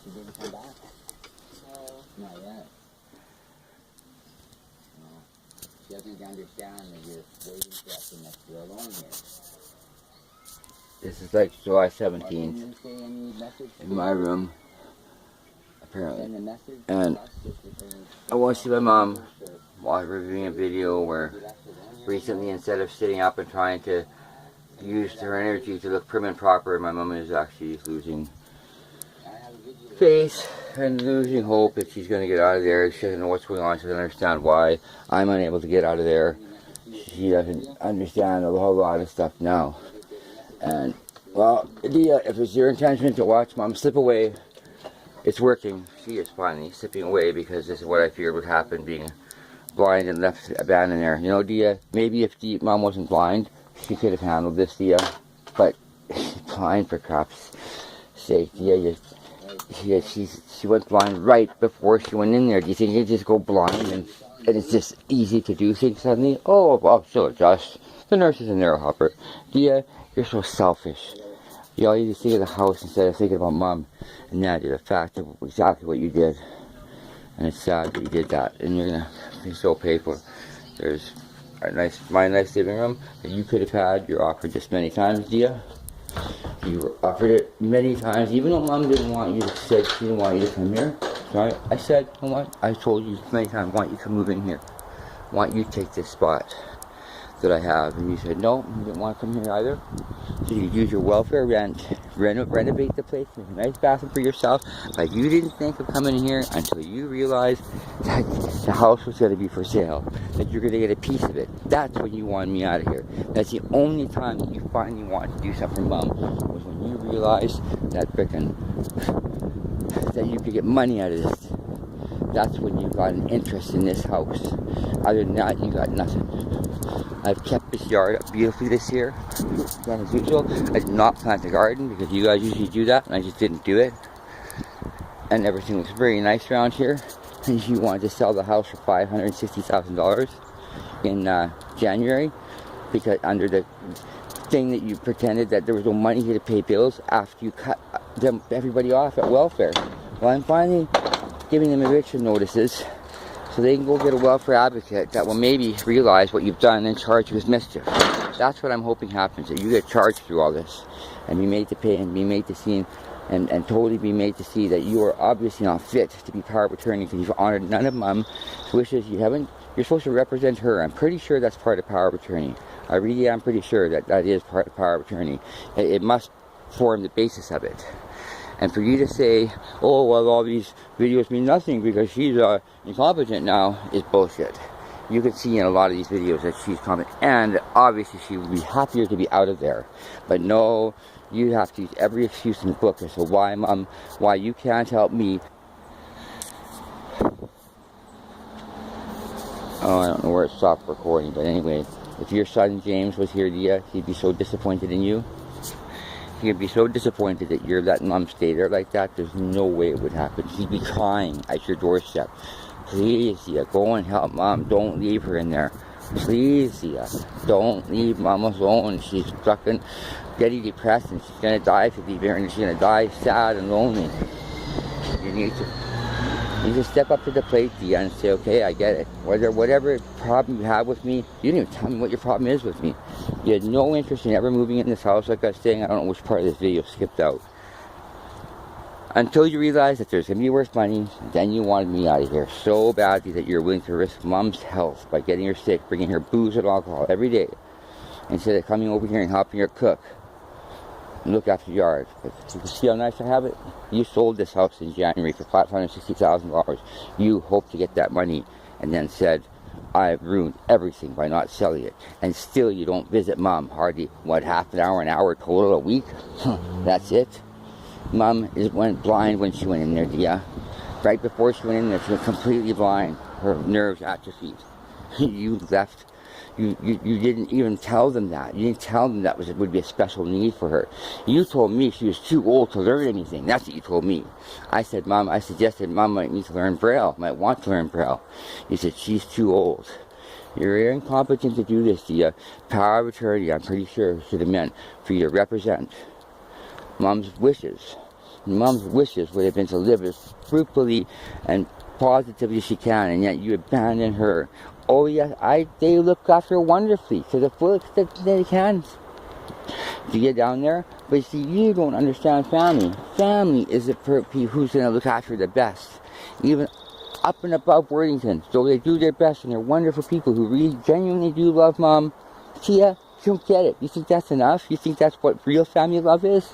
She didn't come back? No. Not yet. No. She doesn't understand that you're waiting for us and that you're alone here. This is like July Didn't 17th you say any message in my room, apparently. Send a message And to us just to say, I want to see my mom while reviewing a video where recently, instead of sitting up and trying to use her energy to look prim and proper, my mom is actually losing faith and losing hope that she's going to get out of there. She doesn't know what's going on. She doesn't understand why I'm unable to get out of there. She doesn't understand a whole lot of stuff now. And, well, Dia, if it's your intention to watch Mom slip away, it's working. She is finally slipping away because this is what I feared would happen, being blind and left abandoned there. You know, Dia, maybe if Mom wasn't blind, she could have handled this, Dia. But she's blind, for crap's sake, Dia. She went blind right before she went in there. Do you think you just go blind and it's just easy to do things suddenly? Oh, well, she'll adjust. The nurse is a narrow hopper. Dia, you're so selfish. You all need to think of the house instead of thinking about Mom. And that is a fact of exactly what you did. And it's sad that you did that. And you're going to be so paid for. There's my nice living room that you could have had. You're offered this many times, Dia. You were offered it many times, even though Mom didn't want you to say she didn't want you to come here. Right? I said, you know what? I told you many times, I want you to move in here. I want you to take this spot that I have. And you said, no, you didn't want to come here either. So you could use your welfare rent, renovate the place, make a nice bathroom for yourself. But you didn't think of coming in here until you realized that the house was going to be for sale, that you're going to get a piece of it. That's when you wanted me out of here. That's the only time that you finally wanted to do something for Mom, was when you realized that that you could get money out of this. That's when you got an interest in this house. Other than that, you got nothing. I've kept this yard up beautifully this year, as usual. I did not plant the garden because you guys usually do that, and I just didn't do it. And everything looks very nice around here. And you wanted to sell the house for $560,000 in January, because under the thing that you pretended that there was no money here to pay bills after you cut everybody off at welfare. Well, I'm finally giving them eviction notices so they can go get a welfare advocate that will maybe realize what you've done and charge you with mischief. That's what I'm hoping happens, that you get charged through all this and be made to pay and be made to see and totally be made to see that you are obviously not fit to be power of attorney because you've honored none of Mom's wishes. You're supposed to represent her. I'm pretty sure that's part of power of attorney. I really am pretty sure that is part of power of attorney. It must form the basis of it. And for you to say, oh, well, all these videos mean nothing because she's incompetent now, is bullshit. You can see in a lot of these videos that she's competent, and obviously she would be happier to be out of there. But no, you have to use every excuse in the book as to why, Mom, why you can't help me. Oh, I don't know where it stopped recording, but anyway, if your son James was here, Dia, he'd be so disappointed in you. He'd be so disappointed that you're letting Mom stay there like that. There's no way it would happen. He'd be crying at your doorstep. Please, Dia, go and help Mom. Don't leave her in there. Please, Dia, don't leave Mom alone. She's fucking getting depressed and she's going to die if you leave her, and she's going to die sad and lonely. You need to step up to the plate, Dia, and say, okay, I get it. Whatever problem you have with me, you didn't even tell me what your problem is with me. You had no interest in ever moving in this house, like I was saying. I don't know which part of this video skipped out. Until you realize that there's going to be worse money, then you wanted me out of here so badly that you're willing to risk Mom's health by getting her sick, bringing her booze and alcohol every day, instead of coming over here and helping her cook and look after the yard. But you can see how nice I have it. You sold this house in January for $560,000. You hoped to get that money and then said, I've ruined everything by not selling it. And still you don't visit Mom hardly, half an hour total a week? That's it? Mom went blind when she went in there, Dia. Right before she went in there, she was completely blind. Her nerves atrophied. You left. You didn't even tell them that. You didn't tell them that would be a special need for her. You told me she was too old to learn anything. That's what you told me. I suggested Mom might need to learn Braille, might want to learn Braille. You said she's too old. You're incompetent to do this, Dia. Power of attorney, I'm pretty sure, should have meant for you to represent Mom's wishes Mom's wishes would have been to live as fruitfully and positively as she can, and yet you abandon her. Oh yes, they look after her wonderfully to the full extent that they can to get down there. But see, you don't understand family. Family is the who's going to look after her the best. Even up and above Worthington. So they do their best, and they're wonderful people who really genuinely do love Mom. Tia, you don't get it. You think that's enough? You think that's what real family love is?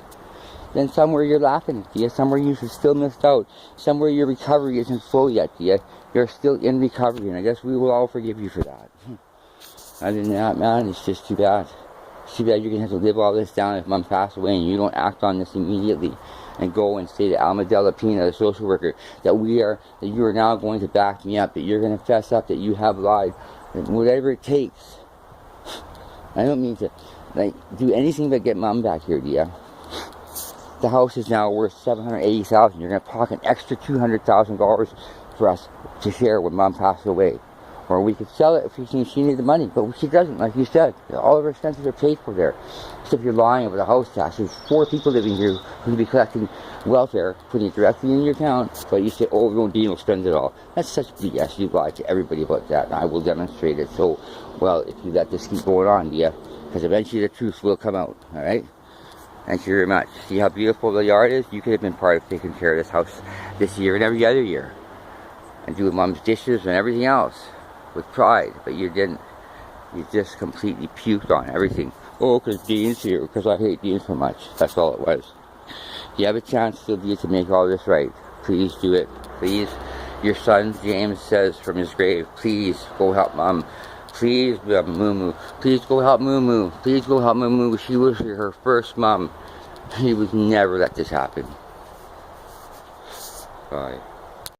Then somewhere you're lacking, Tia. Somewhere you still missed out. Somewhere your recovery isn't full yet, Tia. You're still in recovery, and I guess we will all forgive you for that. Other than that, man, it's just too bad. It's too bad you're going to have to live all this down if Mom passed away and you don't act on this immediately and go and say to Alma Della Pina, the social worker, that you are now going to back me up, that you're going to fess up, that you have lied, that whatever it takes. I don't mean to do anything but get Mom back here, Dia. The house is now worth $780,000. You're going to pocket an extra $200,000 for us to share when Mom passed away. Or we could sell it if she needed the money, but she doesn't, like you said. All of her expenses are paid for there. Except you're lying about the house tax. There's 4 people living here who could be collecting welfare, putting it directly in your account, but you say, oh, no, Dean will spend it all. That's such BS. You lie to everybody about that, and I will demonstrate it so well if you let this keep going on, Dia. Because eventually the truth will come out, alright? Thank you very much. See how beautiful the yard is? You could have been part of taking care of this house this year and every other year. And doing Mom's dishes and everything else with pride, but you didn't. You just completely puked on everything. Oh, because Dean's here, because I hate Dean so much. That's all it was. If you have a chance, Sylvia, to make all this right, please do it. Please. Your son, James, says from his grave, please go help Mom. Please, Moo. Please go help Moo. Please go help Moo. She was her first mom. He would never let this happen. Bye.